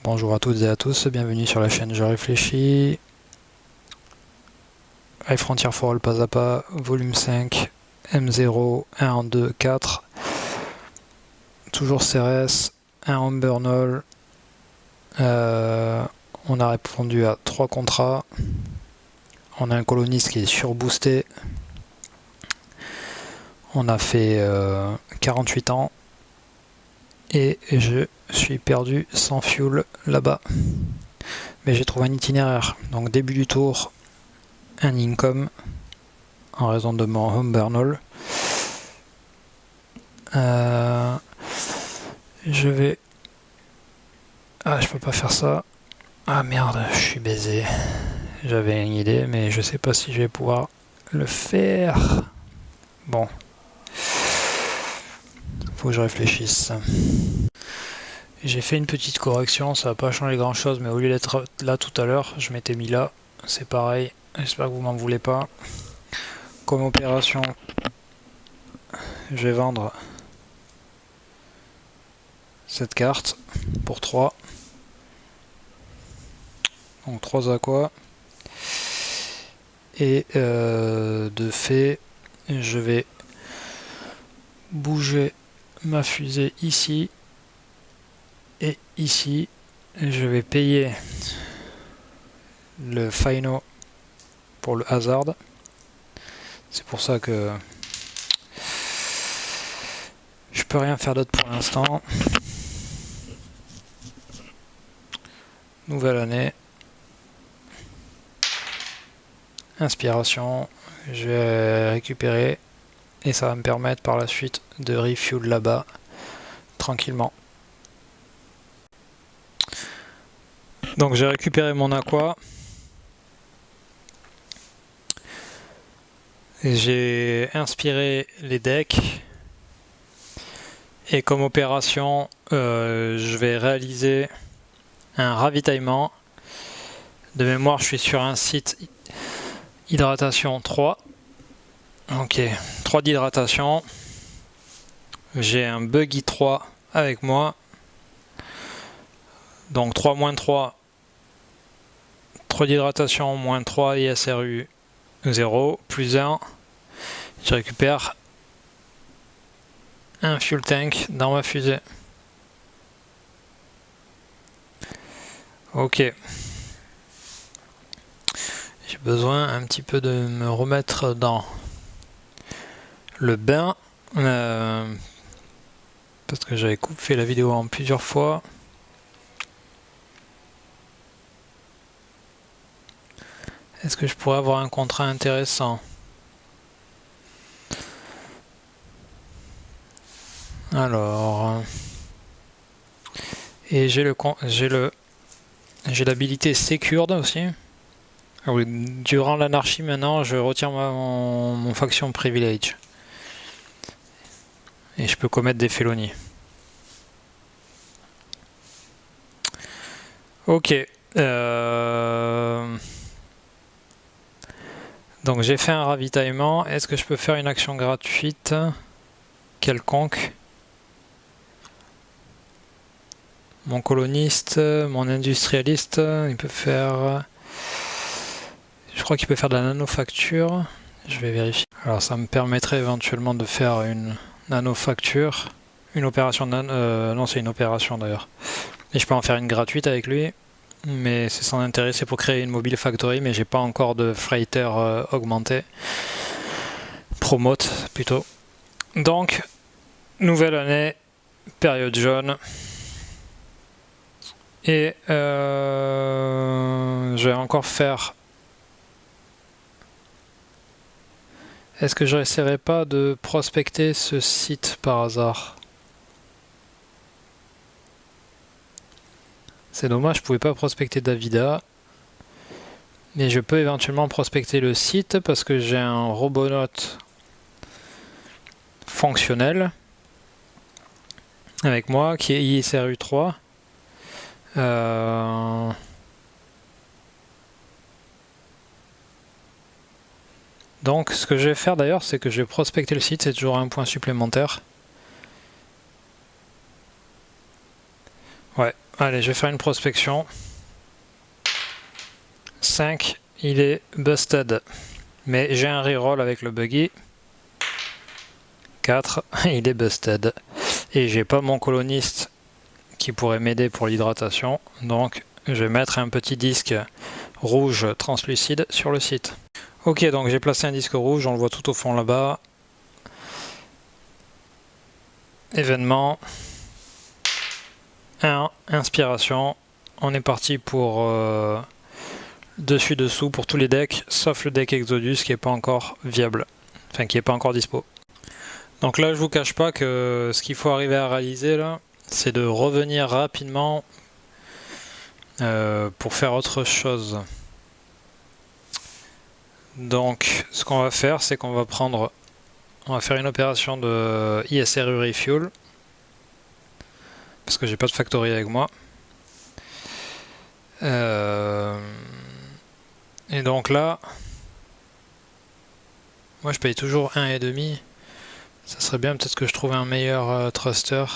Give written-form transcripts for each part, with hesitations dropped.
Bonjour à toutes et à tous, bienvenue sur la chaîne Je réfléchis. High Frontier for All pas à pas, volume 5, M0, 1 en 2, 4. Toujours CRS, 1 en Burnall. On a répondu à 3 contrats. On a un coloniste qui est surboosté. On a fait 48 ans. Et je suis perdu sans fuel là-bas. Mais j'ai trouvé un itinéraire. Donc début du tour, un income en raison de mon home Burnall. Je vais... Ah, je peux pas faire ça. Ah merde, je suis baisé. J'avais une idée, mais je sais pas si je vais pouvoir le faire. Bon. Faut que je réfléchisse. J'ai fait une petite correction, ça va pas changer grand chose, mais au lieu d'être là tout à l'heure, je m'étais mis là. C'est pareil, j'espère que vous m'en voulez pas. Comme opération, je vais vendre cette carte pour 3. Donc 3 aquas. Et de fait, je vais bouger ma fusée ici et ici. Je vais payer le final pour le hazard. C'est pour ça que je peux rien faire d'autre pour l'instant. Nouvelle année. Inspiration. Je vais récupérer et ça va me permettre par la suite de refuel là-bas tranquillement. Donc j'ai récupéré mon aqua. J'ai inspiré les decks. Et comme opération, je vais réaliser un ravitaillement. De mémoire, je suis sur un site hydratation 3. Ok, 3 d'hydratation. J'ai un buggy 3 avec moi. Donc 3 moins 3. 3 d'hydratation moins 3 ISRU 0 plus 1. Je récupère un fuel tank dans ma fusée. Ok. J'ai besoin un petit peu de me remettre dans le bain. Parce que j'avais fait la vidéo en plusieurs fois. Est-ce que je pourrais avoir un contrat intéressant? Alors... Et j'ai l'habilité Secured aussi. Ah oui, durant l'anarchie maintenant, je retire mon faction privilege. Et je peux commettre des félonies. Ok. Donc j'ai fait un ravitaillement. Est-ce que je peux faire une action gratuite quelconque? Mon coloniste, mon industrialiste, il peut faire... Je crois qu'il peut faire de la nanofacture. Je vais vérifier. Alors ça me permettrait éventuellement de faire une nanofacture. Une opération non, c'est une opération d'ailleurs. Et je peux en faire une gratuite avec lui. Mais c'est sans intérêt, c'est pour créer une mobile factory, mais j'ai pas encore de freighter augmenté. Promote plutôt. Donc, nouvelle année, période jaune. Et je vais encore faire... Est-ce que je n'essaierai pas de prospecter ce site par hasard? C'est dommage, je pouvais pas prospecter Davida. Mais je peux éventuellement prospecter le site parce que j'ai un robonaute fonctionnel avec moi qui est ISRU 3. Donc ce que je vais faire d'ailleurs, c'est que je vais prospecter le site, c'est toujours un point supplémentaire. Ouais, Allez, je vais faire une prospection. 5, il est busted. Mais j'ai un reroll avec le buggy. 4, il est busted. Et j'ai pas mon coloniste qui pourrait m'aider pour l'hydratation. Donc je vais mettre un petit disque rouge translucide sur le site. Ok, donc j'ai placé un disque rouge, on le voit tout au fond là-bas. Événement. 1, inspiration. On est parti pour dessus-dessous pour tous les decks, sauf le deck Exodus qui n'est pas encore viable. Enfin, qui n'est pas encore dispo. Donc là, je vous cache pas que ce qu'il faut arriver à réaliser là, c'est de revenir rapidement pour faire autre chose. Donc, ce qu'on va faire, c'est qu'on va faire une opération de ISRU Refuel. Parce que j'ai pas de factory avec moi. Et donc là, moi je paye toujours 1,5. Ça serait bien peut-être que je trouve un meilleur thruster.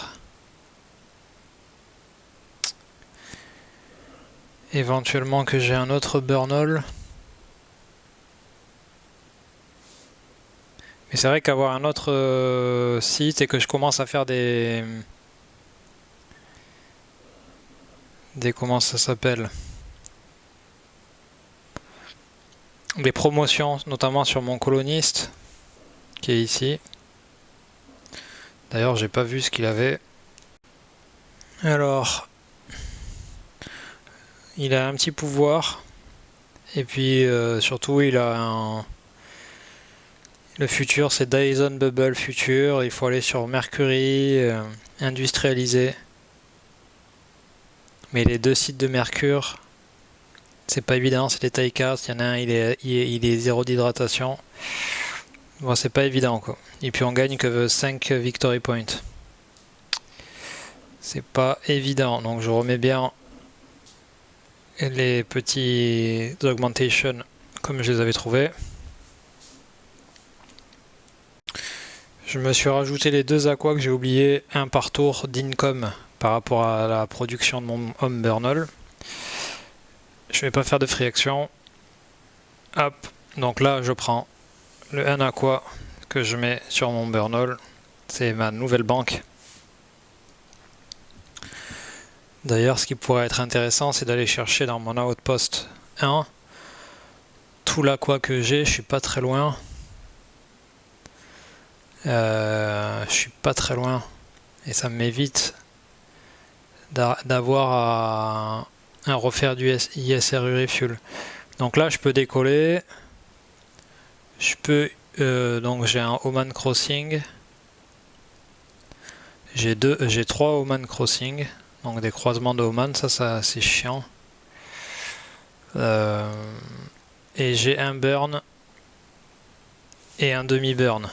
Éventuellement que j'ai un autre Burnall. Mais c'est vrai qu'avoir un autre site et que je commence à faire des comment ça s'appelle, des promotions, notamment sur mon coloniste qui est ici. D'ailleurs, j'ai pas vu ce qu'il avait. Alors, il a un petit pouvoir et puis surtout il a le futur, c'est Dyson Bubble Future. Il faut aller sur Mercury, industrialiser. Mais les deux sites de Mercure, c'est pas évident, c'est des tailles 4. Il y en a un, il est 0 d'hydratation. Bon, c'est pas évident quoi. Et puis on gagne que 5 victory points. C'est pas évident. Donc je remets bien les petits augmentations comme je les avais trouvés. Je me suis rajouté les 2 aquas que j'ai oublié, un par tour d'income par rapport à la production de mon home Burnall. Je vais pas faire de free action. Hop, donc là je prends le 1 aqua que je mets sur mon Burnall. C'est ma nouvelle banque. D'ailleurs, ce qui pourrait être intéressant, c'est d'aller chercher dans mon outpost 1 tout l'aqua que j'ai. Je suis pas très loin. Je suis pas très loin. Et ça m'évite d'avoir à refaire du ISRU Refuel. Donc là, je peux décoller. Je peux... donc j'ai un Oman Crossing. J'ai 3 Oman Crossing. Donc des croisements de Oman, ça c'est chiant. Et j'ai un burn et un demi-burn.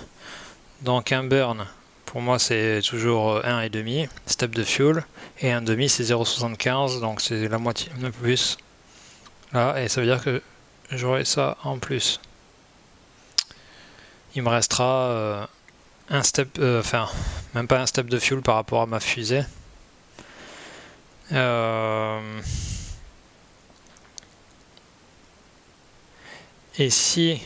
Donc un burn, pour moi c'est toujours 1,5 step de fuel, et un demi c'est 0,75, donc c'est la moitié, un peu plus. Là, et ça veut dire que j'aurai ça en plus. Il me restera un step, enfin même pas un step de fuel par rapport à ma fusée. Et si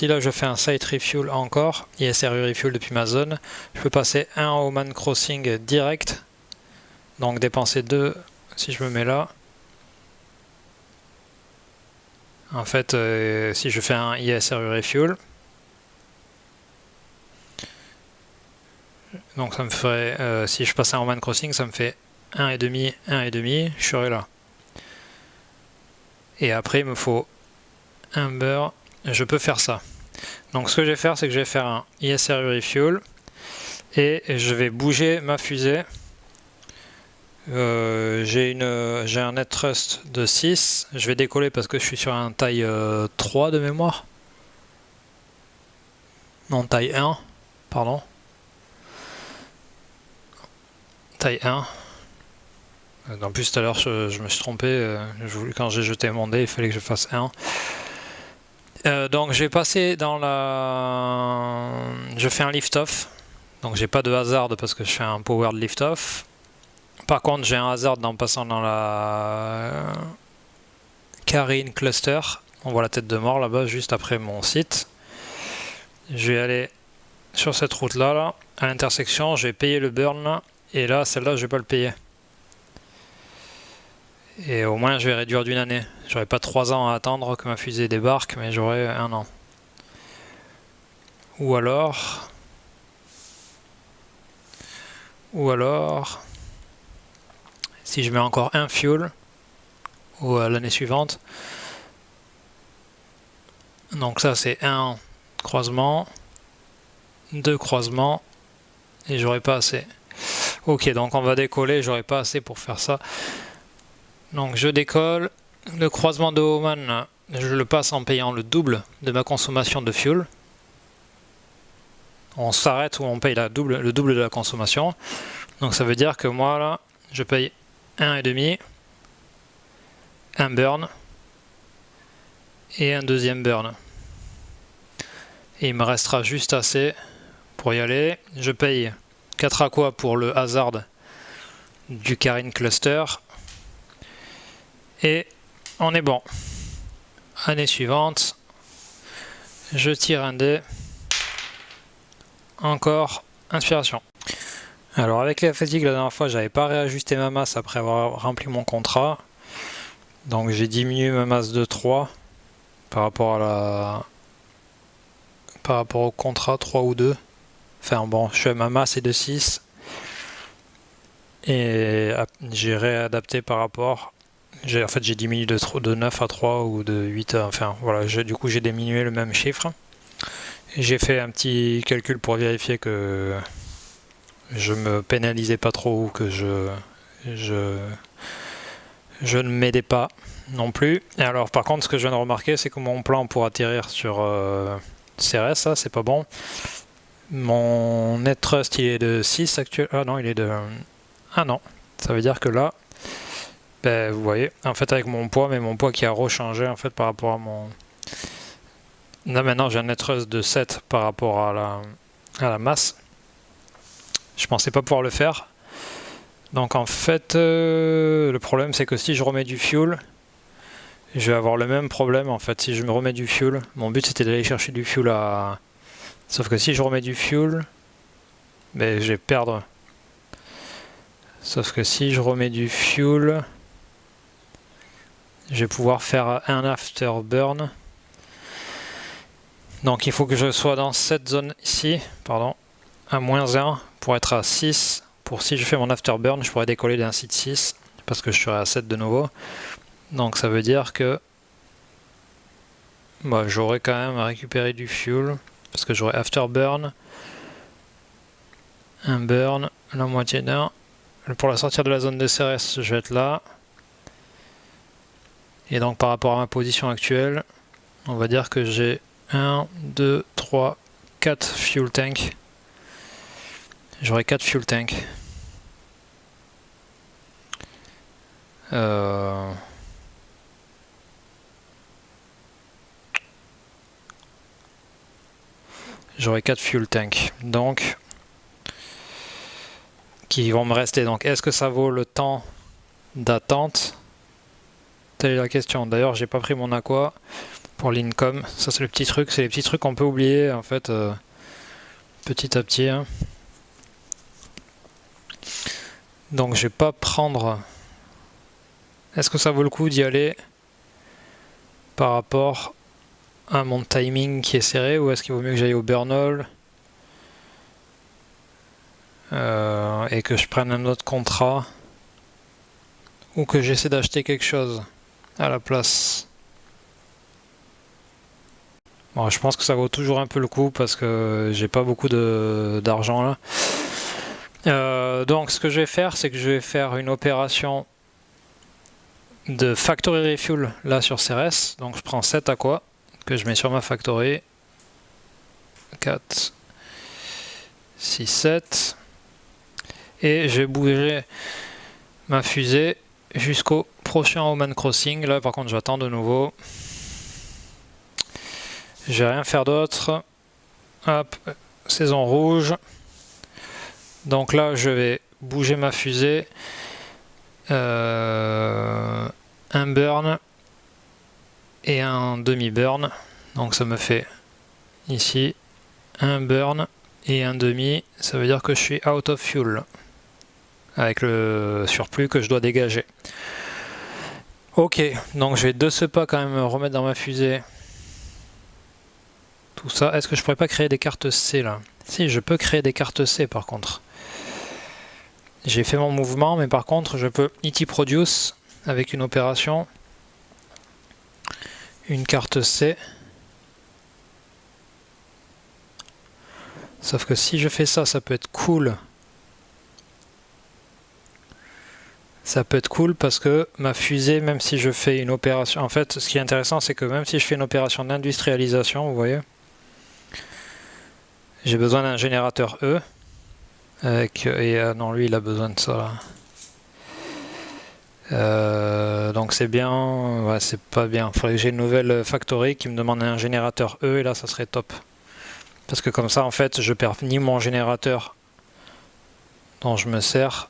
là je fais un site refuel encore, ISRU refuel depuis ma zone, je peux passer un Oman Crossing direct, donc dépenser 2 si je me mets là. En fait, si je fais un ISRU refuel, donc ça me ferait, si je passe un Oman Crossing, ça me fait 1,5, je serai là. Et après il me faut un beurre, je peux faire ça. Donc ce que je vais faire, c'est que je vais faire un ISRU Refuel et je vais bouger ma fusée. J'ai un net thrust de 6, je vais décoller parce que je suis sur un taille 3 de mémoire. Non, taille 1, pardon. Taille 1. En plus tout à l'heure je me suis trompé, quand j'ai jeté mon dé il fallait que je fasse 1. Donc je vais passer dans je fais un lift off, Donc j'ai pas de hazard parce que je fais un powered lift off. Par contre j'ai un hazard en passant dans la Carine Cluster. On voit la tête de mort là-bas juste après mon site. Je vais aller sur cette route là, à l'intersection, je vais payer le burn là, et là celle-là je vais pas le payer. Et au moins je vais réduire d'une année. J'aurai pas 3 ans à attendre que ma fusée débarque, mais j'aurai 1 an. Ou alors, si je mets encore un fuel, ou à l'année suivante, donc ça c'est 1 croisement, 2 croisements, et j'aurai pas assez. Ok, donc on va décoller, j'aurai pas assez pour faire ça. Donc je décolle, le croisement de Oman, je le passe en payant le double de ma consommation de fuel. On s'arrête où on paye le double de la consommation. Donc ça veut dire que moi là, je paye 1,5, un burn et un deuxième burn. Et il me restera juste assez pour y aller. Je paye 4 aqua pour le hazard du Carine Cluster. Et on est bon. Année suivante, je tire un dé. Encore inspiration. Alors avec la fatigue la dernière fois, j'avais pas réajusté ma masse après avoir rempli mon contrat. Donc j'ai diminué ma masse de 3 par rapport au contrat 3 ou 2. Enfin bon, ma masse est de 6. Et j'ai réadapté par rapport. En fait j'ai diminué de 9 à 3 ou de 8 à, enfin voilà, du coup j'ai diminué le même chiffre. J'ai fait un petit calcul pour vérifier que je me pénalisais pas trop ou que je ne m'aidais pas non plus. Et alors par contre ce que je viens de remarquer, c'est que mon plan pour atterrir sur CRS, ça c'est pas bon. Mon net thrust il est de 6 actuel. Ah non, il est de... Ah non, ça veut dire que là, ben, vous voyez, en fait avec mon poids, mais mon poids qui a rechangé en fait par rapport à mon... Là maintenant j'ai un net thrust de 7 par rapport à la masse. Je pensais pas pouvoir le faire. Donc en fait le problème c'est que si je remets du fuel, je vais avoir le même problème en fait. Si je me remets du fuel, mon but c'était d'aller chercher du fuel à... Sauf que si je remets du fuel, ben, je vais perdre. Sauf que si je remets du fuel, je vais pouvoir faire un afterburn. Donc il faut que je sois dans cette zone ici, pardon, à -1 pour être à 6. Pour si je fais mon afterburn, je pourrais décoller d'un site 6 parce que je serai à 7 de nouveau. Donc ça veut dire que bah, j'aurai quand même à récupérer du fuel parce que j'aurai afterburn, un burn, la moitié d'un. Pour la sortir de la zone de CRS, je vais être là. Et donc par rapport à ma position actuelle, on va dire que j'ai 1, 2, 3, 4 fuel tanks. J'aurai 4 fuel tanks. J'aurai 4 fuel tanks. Donc, qui vont me rester. Donc, est-ce que ça vaut le temps d'attente? Telle est la question. D'ailleurs, j'ai pas pris mon aqua pour l'income. Ça, c'est le petit truc. C'est les petits trucs qu'on peut oublier, en fait, petit à petit. Hein. Donc, je vais pas prendre... Est-ce que ça vaut le coup d'y aller par rapport à mon timing qui est serré, ou est-ce qu'il vaut mieux que j'aille au burn-all et que je prenne un autre contrat, ou que j'essaie d'acheter quelque chose à la place? Bon, je pense que ça vaut toujours un peu le coup parce que j'ai pas beaucoup d'argent là. Donc ce que je vais faire, c'est que je vais faire une opération de factory refuel là sur CRS. Donc je prends 7 aqua que je mets sur ma factory. 4, 6, 7. Et je vais bouger ma fusée jusqu'au prochain Oman Crossing. Là par contre j'attends de nouveau. Je vais rien faire d'autre. Hop, saison rouge. Donc là, je vais bouger ma fusée. Un burn et un demi-burn. Donc ça me fait ici un burn et un demi. Ça veut dire que je suis out of fuel avec le surplus que je dois dégager. Ok, donc je vais de ce pas quand même remettre dans ma fusée tout ça. Est-ce que je pourrais pas créer des cartes C là? Si, je peux créer des cartes C par contre. J'ai fait mon mouvement, mais par contre je peux ET produce avec une opération, une carte C. Sauf que si je fais ça, ça peut être cool. Ça peut être cool parce que ma fusée, même si je fais une opération... En fait, ce qui est intéressant, c'est que même si je fais une opération d'industrialisation, vous voyez, j'ai besoin d'un générateur E. Non, lui, il a besoin de ça, là. Donc c'est bien... Ouais, c'est pas bien. Il faudrait que j'ai une nouvelle factory qui me demande un générateur E, et là, ça serait top. Parce que comme ça, en fait, je perds ni mon générateur dont je me sers...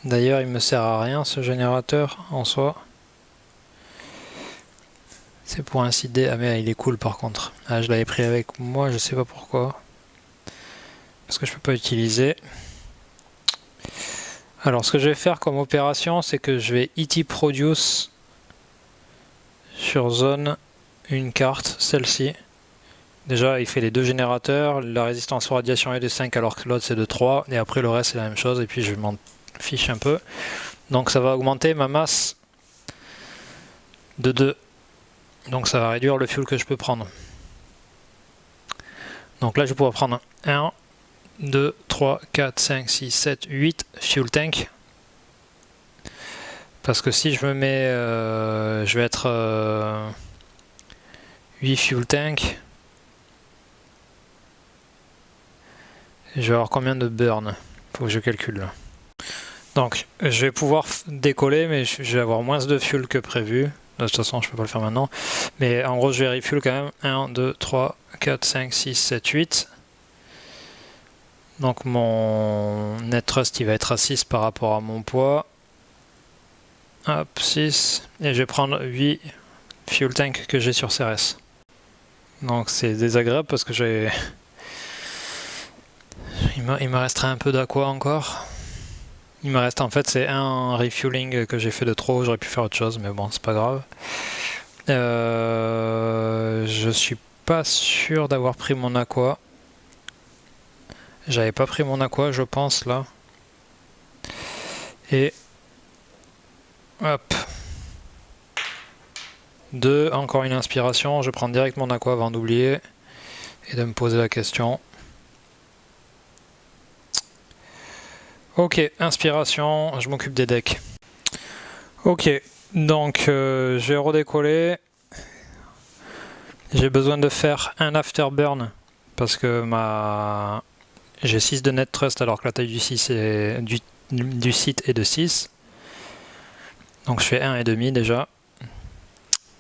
D'ailleurs, il me sert à rien ce générateur en soi. C'est pour incider. Ah mais il est cool par contre. Ah, je l'avais pris avec moi, je sais pas pourquoi. Parce que je peux pas utiliser. Alors ce que je vais faire comme opération, c'est que je vais ET produce sur zone une carte, celle-ci. Déjà, il fait les deux générateurs. La résistance aux radiations est de 5 alors que l'autre c'est de 3. Et après le reste c'est la même chose. Et puis je m'en fiche un peu. Donc ça va augmenter ma masse de 2. Donc ça va réduire le fuel que je peux prendre. Donc là je vais pouvoir prendre 1, 2, 3, 4, 5, 6, 7, 8 fuel tank. Parce que si je me mets... je vais être 8 fuel tank. Je vais avoir combien de burn? Faut que je calcule là. Donc je vais pouvoir décoller, mais je vais avoir moins de fuel que prévu. De toute façon je peux pas le faire maintenant. Mais en gros je vais refuel quand même. 1, 2, 3, 4, 5, 6, 7, 8. Donc mon net thrust il va être à 6 par rapport à mon poids. Hop, 6. Et je vais prendre 8 fuel tank que j'ai sur CRS. Donc c'est désagréable parce que j'ai... Il me resterait un peu d'aqua encore. Il me reste en fait c'est un refueling que j'ai fait de trop, j'aurais pu faire autre chose mais bon c'est pas grave. Je suis pas sûr d'avoir pris mon aqua. J'avais pas pris mon aqua je pense là. Et hop. 2, encore une inspiration, je prends direct mon aqua avant d'oublier et de me poser la question. Ok, inspiration, je m'occupe des decks. Ok, donc je vais redécoller. J'ai besoin de faire un afterburn parce que j'ai 6 de net thrust alors que la taille du site est de 6. Donc je fais 1,5 déjà.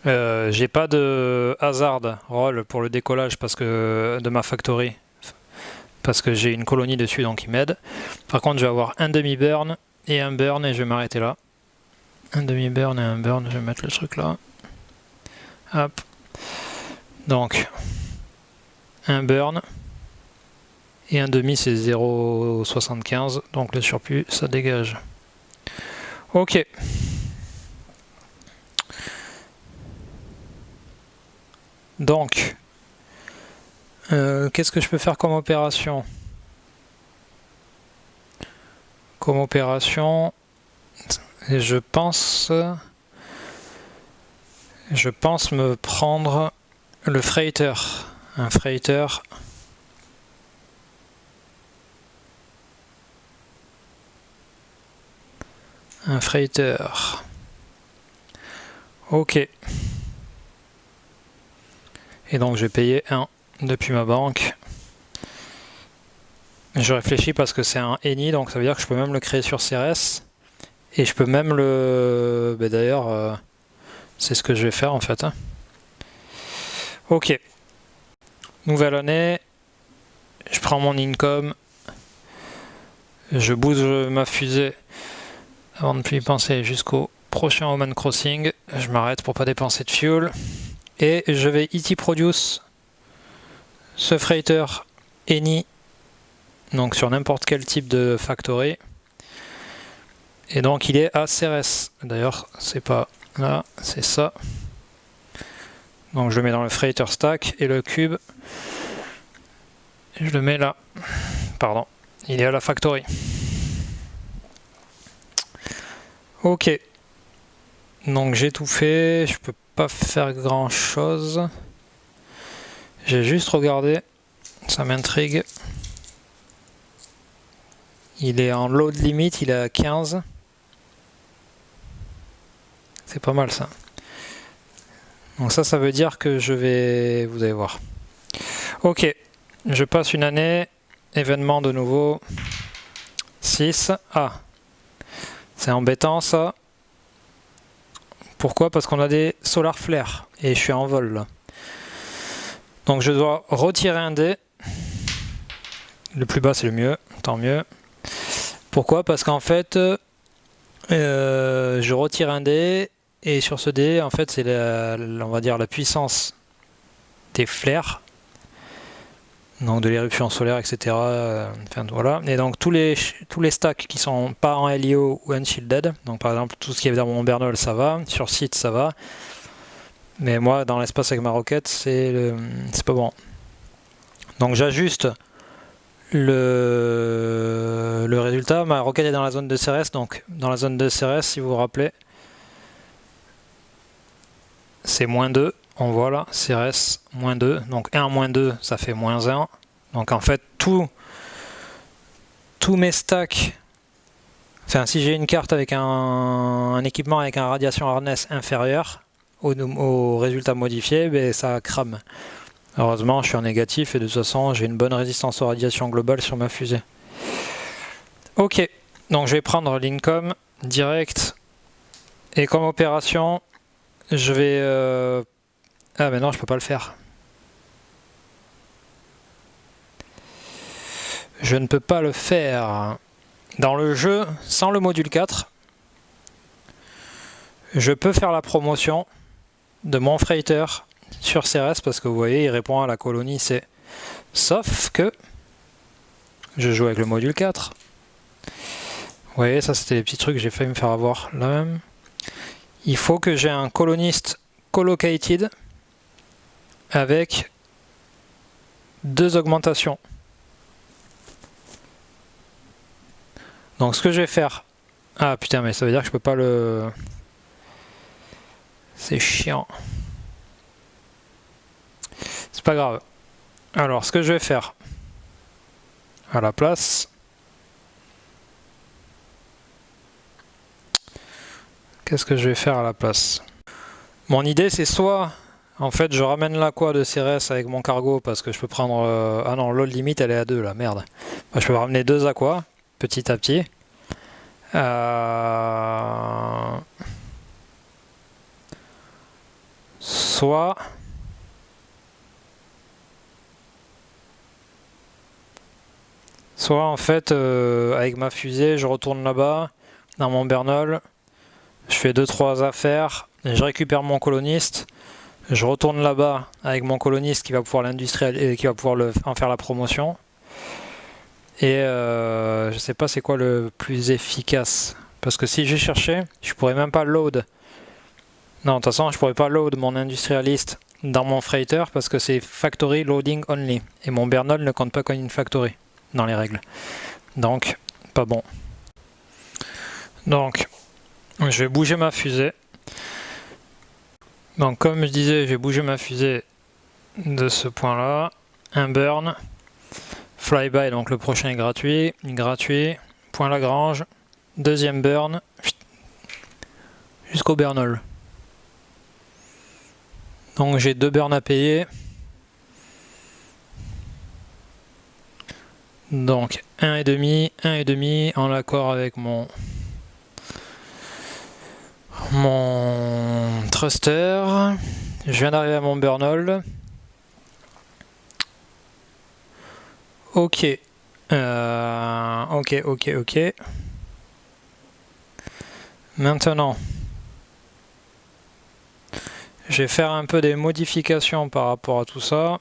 J'ai pas de hazard roll pour le décollage parce que de ma factory. Parce que j'ai une colonie dessus donc il m'aide. Par contre je vais avoir un demi-burn et un burn et je vais m'arrêter là. Un demi-burn et un burn, je vais mettre le truc là. Hop. Donc un burn et un demi c'est 0,75 donc le surplus ça dégage. Ok. Donc qu'est-ce que je peux faire comme opération? Comme opération, je pense me prendre le freighter. Un freighter. Un freighter. Ok. Et donc je vais payer 1 depuis ma banque. Je réfléchis parce que c'est un ENI, donc ça veut dire que je peux même le créer sur CRS. Et je peux même le... Ben d'ailleurs, c'est ce que je vais faire en fait. Ok. Nouvelle année. je prends mon income, je bouge ma fusée avant de plus y penser jusqu'au prochain Oman Crossing. Je m'arrête pour pas dépenser de fuel. Et je vais ET produce ce freighter Eni, donc sur n'importe quel type de factory. Et donc il est à CRS. D'ailleurs, c'est pas là, c'est ça. Donc je le mets dans le freighter stack et le cube, je le mets là. Pardon, il est à la factory. Ok. Donc j'ai tout fait, je peux pas faire grand chose. J'ai juste regardé, ça m'intrigue. Il est en load limit, il est à 15. C'est pas mal ça. Donc ça veut dire que je vais... Vous allez voir. Ok, je passe une année. Événement de nouveau. 6. Ah, c'est embêtant ça. Pourquoi? Parce qu'on a des solar flares. Et je suis en vol là. Donc je dois retirer un dé. Le plus bas c'est le mieux, tant mieux. Pourquoi? Parce qu'en fait, je retire un dé. Et sur ce dé, en fait, c'est on va dire la puissance des flares, donc de l'éruption solaire, etc. Enfin voilà. Et donc tous les stacks qui sont pas en LEO ou unshielded, donc par exemple tout ce qui est dans mon Bernol, ça va. Sur site, ça va. Mais moi, dans l'espace avec ma roquette, c'est pas bon. Donc j'ajuste le résultat. Ma roquette est dans la zone de CRS, donc dans la zone de CRS, si vous vous rappelez, c'est -2, on voit là, CRS, -2, donc 1 -2, ça fait -1. Donc en fait, tous mes stacks, enfin si j'ai une carte avec un équipement avec un radiation harness inférieur au résultat modifié, ben, ça crame. Heureusement, je suis en négatif et de toute façon, j'ai une bonne résistance aux radiations globales sur ma fusée. Ok, donc je vais prendre l'income direct, et comme opération, je vais... Ah mais non, je peux pas le faire. Je ne peux pas le faire. Dans le jeu, sans le module 4, je peux faire la promotion de mon freighter sur CRS parce que vous voyez, il répond à la colonie C. Sauf que je joue avec le module 4. Vous voyez, ça c'était les petits trucs que j'ai failli me faire avoir là même. Il faut que j'ai un coloniste collocated avec 2 augmentations. Donc ce que je vais faire... Ah putain, mais ça veut dire que je peux pas le... C'est chiant. C'est pas grave. Alors ce que je vais faire à la place... Qu'est-ce que je vais faire à la place? Mon idée c'est soit... En fait je ramène l'aqua de CRS avec mon cargo parce que je peux prendre... Ah non, load limit elle est à 2 là, merde. Bah, je peux ramener 2 aquas petit à petit. Soit... en fait avec ma fusée je retourne là-bas dans mon Bernol, je fais 2-3 affaires, et je récupère mon coloniste, je retourne là-bas avec mon coloniste qui va pouvoir l'industrialiser, qui va pouvoir en faire la promotion. Et je sais pas c'est quoi le plus efficace. Parce que si je cherchais, je pourrais même pas load. Non, de toute façon, je pourrais pas load mon industrialiste dans mon freighter parce que c'est factory loading only. Et mon Bernol ne compte pas comme une factory dans les règles. Donc, pas bon. Donc, je vais bouger ma fusée. Donc, comme je disais, je vais bouger ma fusée de ce point-là. Un burn. Flyby, donc le prochain est gratuit. Gratuit. Point Lagrange. Deuxième burn. Jusqu'au Bernol. Donc j'ai 2 burns à payer. Donc 1,5 en accord avec mon thruster. Je viens d'arriver à mon Bernol. Ok. Ok. Maintenant, je vais faire un peu des modifications par rapport à tout ça.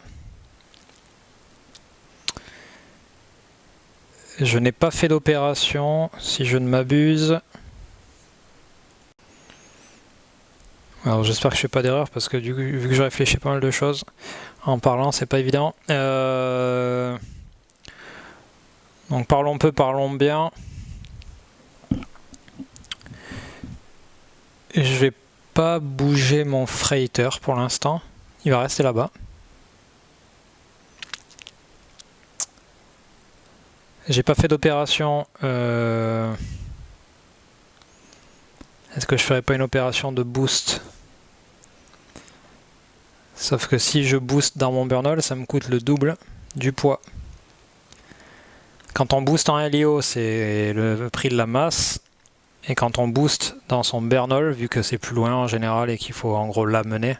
Je n'ai pas fait d'opération, si je ne m'abuse. Alors j'espère que je fais pas d'erreur parce que du coup, vu que je réfléchis pas mal de choses en parlant, c'est pas évident. Donc parlons peu, parlons bien. Je vais pas bouger mon freighter pour l'instant. Il va rester là-bas. J'ai pas fait d'opération. Est-ce que je ferais pas une opération de boost? Sauf que si je booste dans mon Burnall, ça me coûte le double du poids. Quand on booste en LIO, c'est le prix de la masse. Et quand on booste dans son Burnall, vu que c'est plus loin en général et qu'il faut en gros l'amener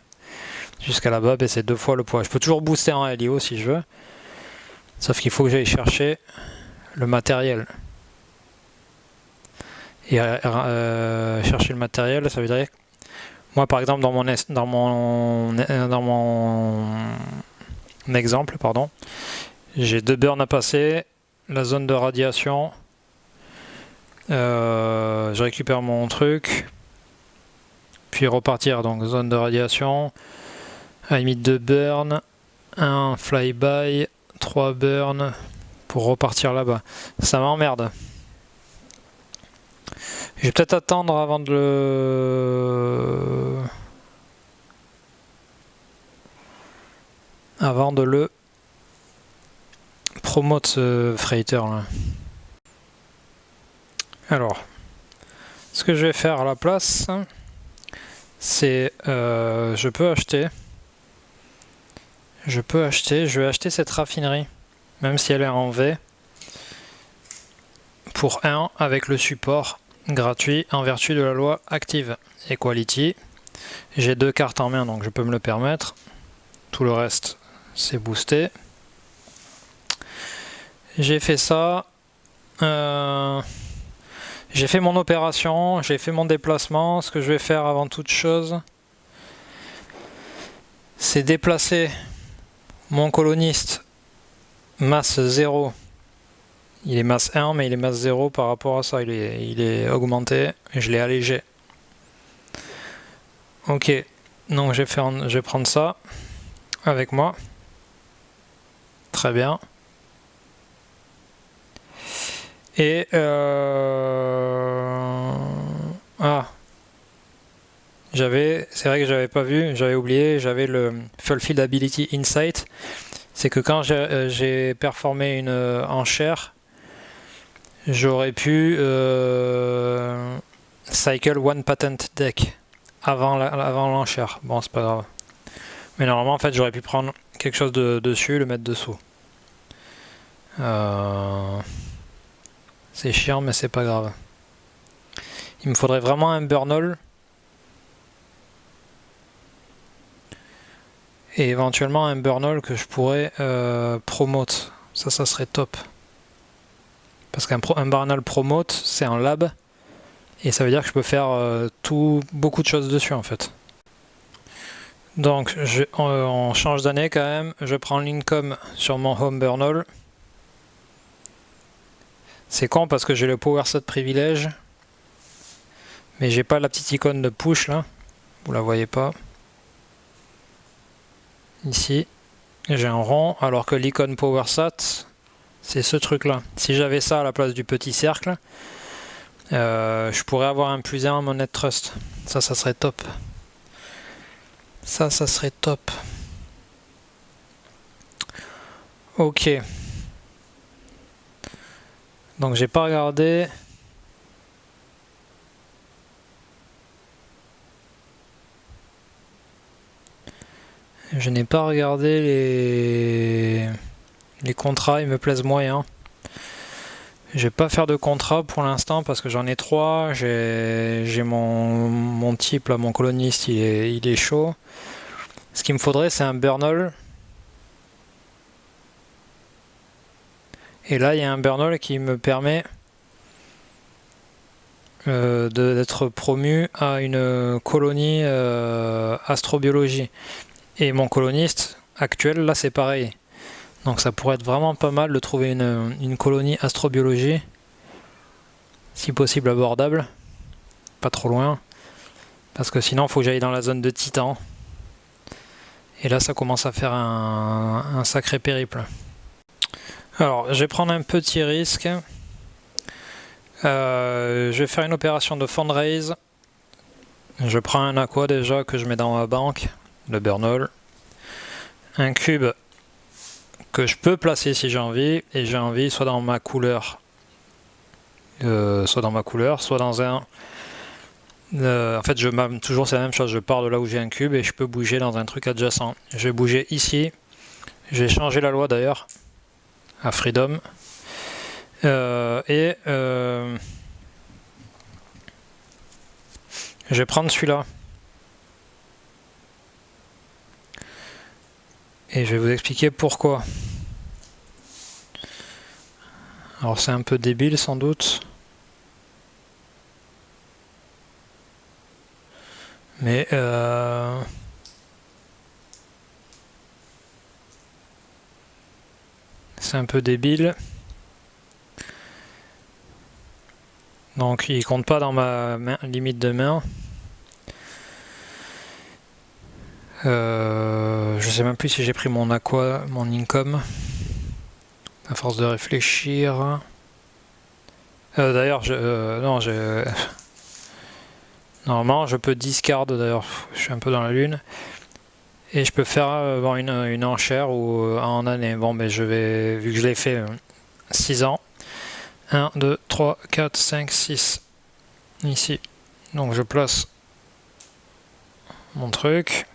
jusqu'à là-bas, ben c'est 2 fois le poids. Je peux toujours booster en LIO si je veux. Sauf qu'il faut que j'aille chercher le matériel. Et chercher le matériel, ça veut dire... Moi par exemple dans mon exemple, pardon, j'ai 2 burns à passer, la zone de radiation, je récupère mon truc, puis repartir, donc zone de radiation, à la limite 2 burns, 1 flyby, 3 burns pour repartir là-bas. Ça m'emmerde. Je vais peut-être attendre avant de le promote ce freighter là. Alors, ce que je vais faire à la place, c'est je vais acheter cette raffinerie, même si elle est en V, pour 1 avec le support gratuit en vertu de la loi Active Equality. J'ai 2 cartes en main, donc je peux me le permettre. Tout le reste, c'est boosté. J'ai fait ça. J'ai fait mon opération, j'ai fait mon déplacement. Ce que je vais faire avant toute chose, c'est déplacer mon coloniste masse 0. Il est masse 1, mais il est masse 0 par rapport à ça. Il est augmenté. Je l'ai allégé. Ok. Donc je vais prendre ça avec moi. Très bien. Et c'est vrai que j'avais pas vu, j'avais oublié, j'avais le Fulfilled Ability Insight. C'est que quand j'ai performé une enchère, j'aurais pu cycle one patent deck avant l'enchère. Bon, c'est pas grave. Mais normalement, en fait, j'aurais pu prendre quelque chose dessus et le mettre dessous. C'est chiant, mais c'est pas grave. Il me faudrait vraiment un Burnall. Et éventuellement un Burnall que je pourrais promote. Ça serait top. Parce qu'un Burnall promote, c'est un lab. Et ça veut dire que je peux faire beaucoup de choses dessus en fait. Donc on change d'année quand même. Je prends l'Income sur mon Home Burnall. C'est con parce que j'ai le Power Set privilège. Mais j'ai pas la petite icône de push là. Vous la voyez pas. Ici, j'ai un rond, alors que l'icône PowerSat, c'est ce truc là. Si j'avais ça à la place du petit cercle, je pourrais avoir un +1 en Money Trust. Ça serait top. Ça serait top. Ok. Donc j'ai pas regardé. Je n'ai pas regardé les contrats, ils me plaisent moyen. Je vais pas faire de contrat pour l'instant parce que j'en ai 3. J'ai mon type là, mon coloniste, il est chaud. Ce qu'il me faudrait, c'est un Burnall. Et là, il y a un Burnall qui me permet d'être promu à une colonie astrobiologie. Et mon coloniste actuel, là, c'est pareil. Donc ça pourrait être vraiment pas mal de trouver une colonie astrobiologie, si possible abordable, pas trop loin, parce que sinon il faut que j'aille dans la zone de Titan. Et là ça commence à faire un sacré périple. Alors je vais prendre un petit risque. Je vais faire une opération de fundraise. Je prends un aqua déjà que je mets dans ma banque, le Burnall. Un cube que je peux placer si j'ai envie, et j'ai envie soit dans ma couleur, soit dans un... en fait, toujours c'est la même chose, je pars de là où j'ai un cube et je peux bouger dans un truc adjacent. Je vais bouger ici, j'ai changé la loi d'ailleurs, à Freedom, je vais prendre celui-là. Et je vais vous expliquer pourquoi. Alors c'est un peu débile sans doute. Mais c'est un peu débile. Donc il compte pas dans ma limite de main. Je sais même plus si j'ai pris mon aqua, mon income. À force de réfléchir. D'ailleurs, non, normalement, je peux discard. D'ailleurs, je suis un peu dans la lune. Et je peux faire une enchère ou en année. Bon, mais je vais, vu que je l'ai fait 6 ans. 1, 2, 3, 4, 5, 6. Ici. Donc je place mon truc.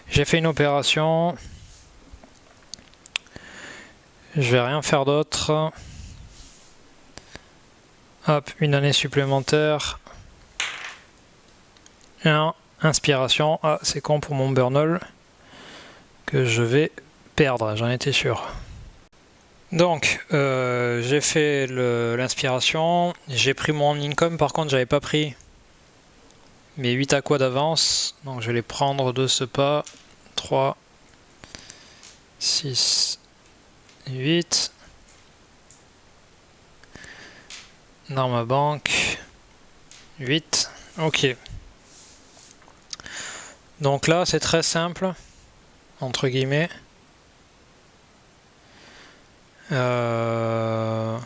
J'ai fait une opération. Je vais rien faire d'autre. Hop, une année supplémentaire. 1, inspiration. Ah, c'est con pour mon Burnall que je vais perdre, j'en étais sûr. Donc, j'ai fait l'inspiration. J'ai pris mon income, par contre, j'avais pas pris mes 8 aquas d'avance. Donc, je vais les prendre de ce pas. 3, 6, 8. Dans ma banque. 8. Ok. Donc là, c'est très simple, entre guillemets. Là,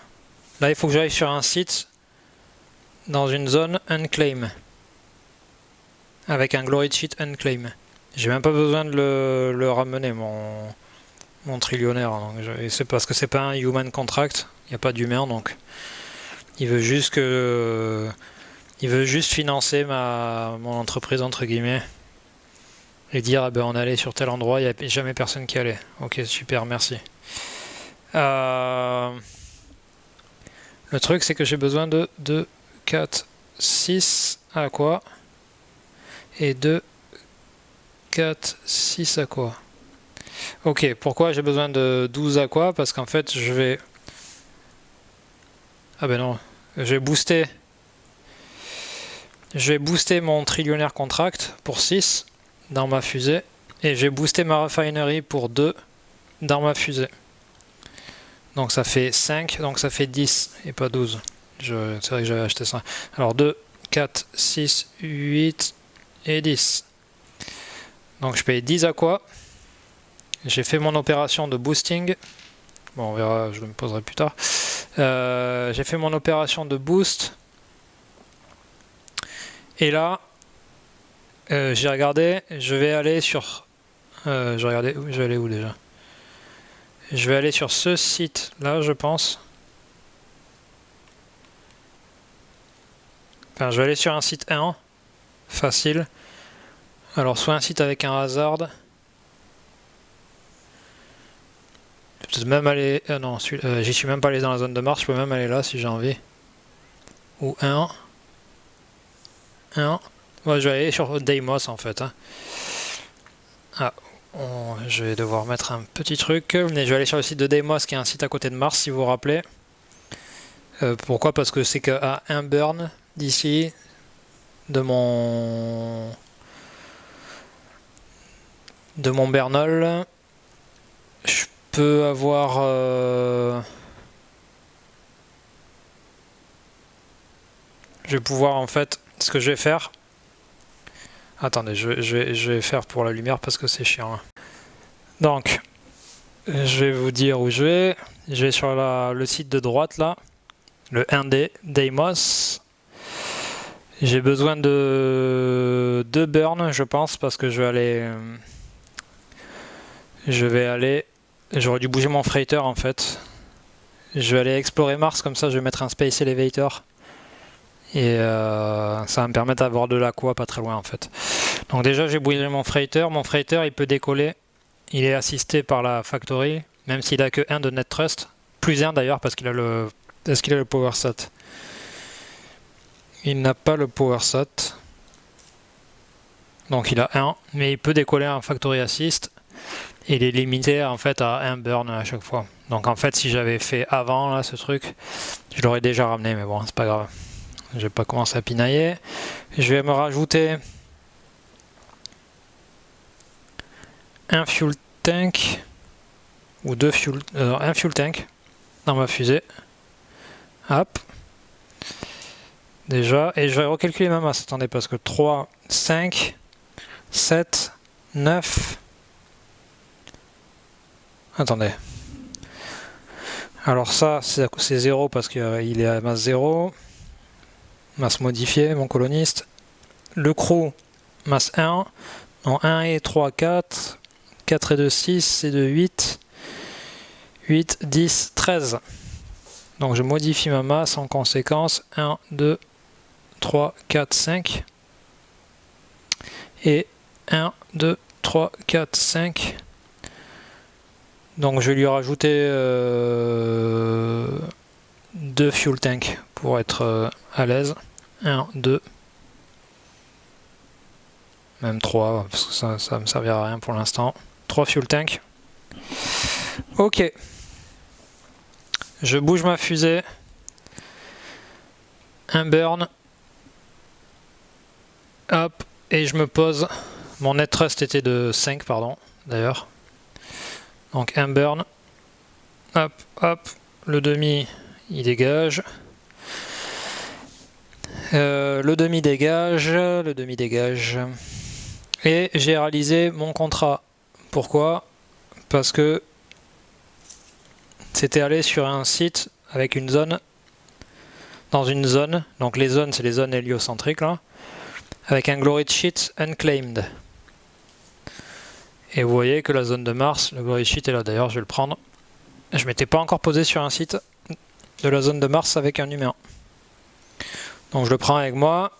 il faut que j'aille sur un site dans une zone unclaim. Avec un glory cheat unclaim. J'ai même pas besoin de le ramener, mon trillionnaire. C'est parce que c'est pas un human contract. Il n'y a pas d'humain, donc il veut juste financer mon entreprise, entre guillemets. Et dire, ah ben on allait sur tel endroit, il n'y a jamais personne qui allait. Ok, super, merci. Le truc, c'est que j'ai besoin de 2, 4, 6 aqua. Et 2, 4, 6 aqua. Ok, pourquoi j'ai besoin de 12 aqua? Parce qu'en fait, je vais... Ah ben non, je vais booster mon trillionnaire contract pour 6 dans ma fusée. Et j'ai boosté ma refinery pour 2 dans ma fusée. Donc ça fait 5, donc ça fait 10 et pas 12. C'est vrai que j'avais acheté ça. Alors 2, 4, 6, 8 et 10. Donc je paye 10 aqua. J'ai fait mon opération de boosting. Bon, on verra, je me poserai plus tard. J'ai fait mon opération de boost. Et là, j'ai regardé, je vais aller sur... je vais aller où déjà? Je vais aller sur ce site là, je pense. Enfin, je vais aller sur un site 1. Facile. Alors, soit un site avec un hazard. Peut-être même aller... non, j'y suis même pas allé dans la zone de Mars. Je peux même aller là si j'ai envie. Ou 1. Moi, je vais aller sur Deimos en fait. Hein. Ah, Je vais devoir mettre un petit truc, mais je vais aller sur le site de Deimos qui est un site à côté de Mars si vous vous rappelez. Pourquoi? Parce que c'est qu'à un burn d'ici de mon Bernol, je peux avoir je vais pouvoir en fait, ce que je vais faire. Attendez, je vais faire pour la lumière parce que c'est chiant. Hein. Donc, je vais vous dire où je vais. Je vais sur le site de droite là, le 1D, Deimos. J'ai besoin de 2 burns, je pense, parce que je vais aller. J'aurais dû bouger mon freighter en fait. Je vais aller explorer Mars, comme ça je vais mettre un Space Elevator. Et ça va me permettre d'avoir de l'aqua pas très loin en fait. Donc déjà j'ai bougé mon freighter. Mon freighter il peut décoller. Il est assisté par la factory, même s'il a que 1 de net thrust. Plus 1 d'ailleurs parce qu'il a le. Est-ce qu'il a le power sat? Il n'a pas le power sat. Donc il a 1, mais il peut décoller en factory assist. Et il est limité en fait à 1 burn à chaque fois. Donc en fait si j'avais fait avant là ce truc, je l'aurais déjà ramené, mais bon c'est pas grave. Je vais pas commencer à pinailler. Je vais me rajouter un fuel tank ou un fuel tank dans ma fusée. Hop. Déjà, et je vais recalculer ma masse. Attendez, parce que 3, 5, 7, 9. Attendez. Alors ça, c'est 0 parce qu'il est à masse 0. Masse modifiée, mon coloniste. Le crew, masse 1. En 1 et 3, 4. 4 et 2, 6. Et 2, 8. 8, 10, 13. Donc je modifie ma masse en conséquence. 1, 2, 3, 4, 5. Et 1, 2, 3, 4, 5. Donc je vais lui rajouter 2 fuel tanks pour être à l'aise. 1, 2. Même 3, parce que ça me servira à rien pour l'instant. 3 fuel tanks. Ok. Je bouge ma fusée. Un burn. Hop. Et je me pose. Mon net thrust était de 5, pardon, d'ailleurs. Donc un burn. Hop, hop. Le demi, il dégage. Le demi dégage. Le demi dégage. Et j'ai réalisé mon contrat. Pourquoi? Parce que c'était aller sur un site avec une zone, dans une zone, donc les zones c'est les zones héliocentriques là, avec un glory sheet unclaimed. Et vous voyez que la zone de Mars, le glory sheet est là, d'ailleurs je vais le prendre. Je m'étais pas encore posé sur un site de la zone de Mars avec un humain. Donc je le prends avec moi.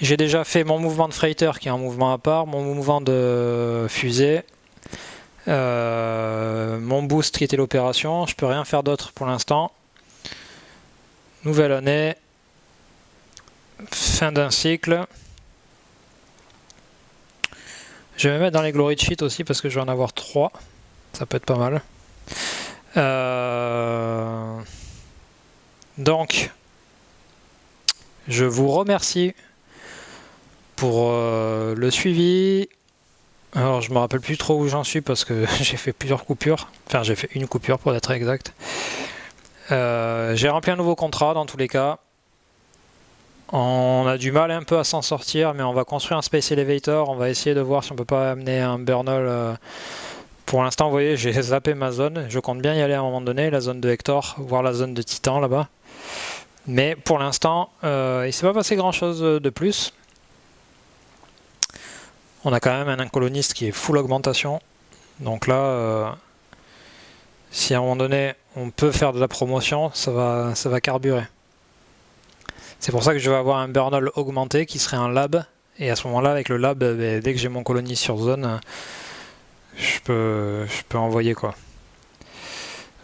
J'ai déjà fait mon mouvement de freighter qui est un mouvement à part, mon mouvement de fusée, mon boost qui était l'opération. Je peux rien faire d'autre pour l'instant. Nouvelle année, fin d'un cycle. Je vais me mettre dans les glory sheets aussi parce que je vais en avoir 3. Ça peut être pas mal. Donc, je vous remercie pour le suivi. Alors je me rappelle plus trop où j'en suis parce que j'ai fait plusieurs coupures. Enfin j'ai fait une coupure pour être exact. J'ai rempli un nouveau contrat dans tous les cas. On a du mal un peu à s'en sortir, mais on va construire un Space Elevator. On va essayer de voir si on peut pas amener un Burnol. Pour l'instant, vous voyez, j'ai zappé ma zone. Je compte bien y aller à un moment donné, la zone de Hector, voire la zone de Titan là-bas. Mais pour l'instant, il s'est pas passé grand-chose de plus. On a quand même un coloniste qui est full augmentation. Donc là, si à un moment donné on peut faire de la promotion, ça va carburer. C'est pour ça que je vais avoir un Burnol augmenté qui serait un lab. Et à ce moment-là, avec le lab, dès que j'ai mon coloniste sur zone, je peux envoyer quoi.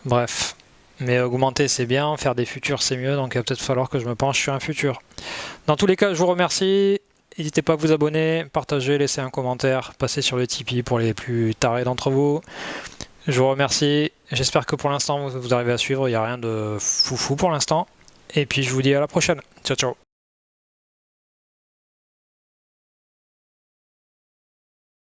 Bref. Mais augmenter c'est bien, faire des futurs c'est mieux, donc il va peut-être falloir que je me penche sur un futur. Dans tous les cas, je vous remercie. N'hésitez pas à vous abonner, partager, laisser un commentaire, passer sur le Tipeee pour les plus tarés d'entre vous. Je vous remercie. J'espère que pour l'instant vous arrivez à suivre. Il n'y a rien de foufou pour l'instant. Et puis je vous dis à la prochaine. Ciao ciao.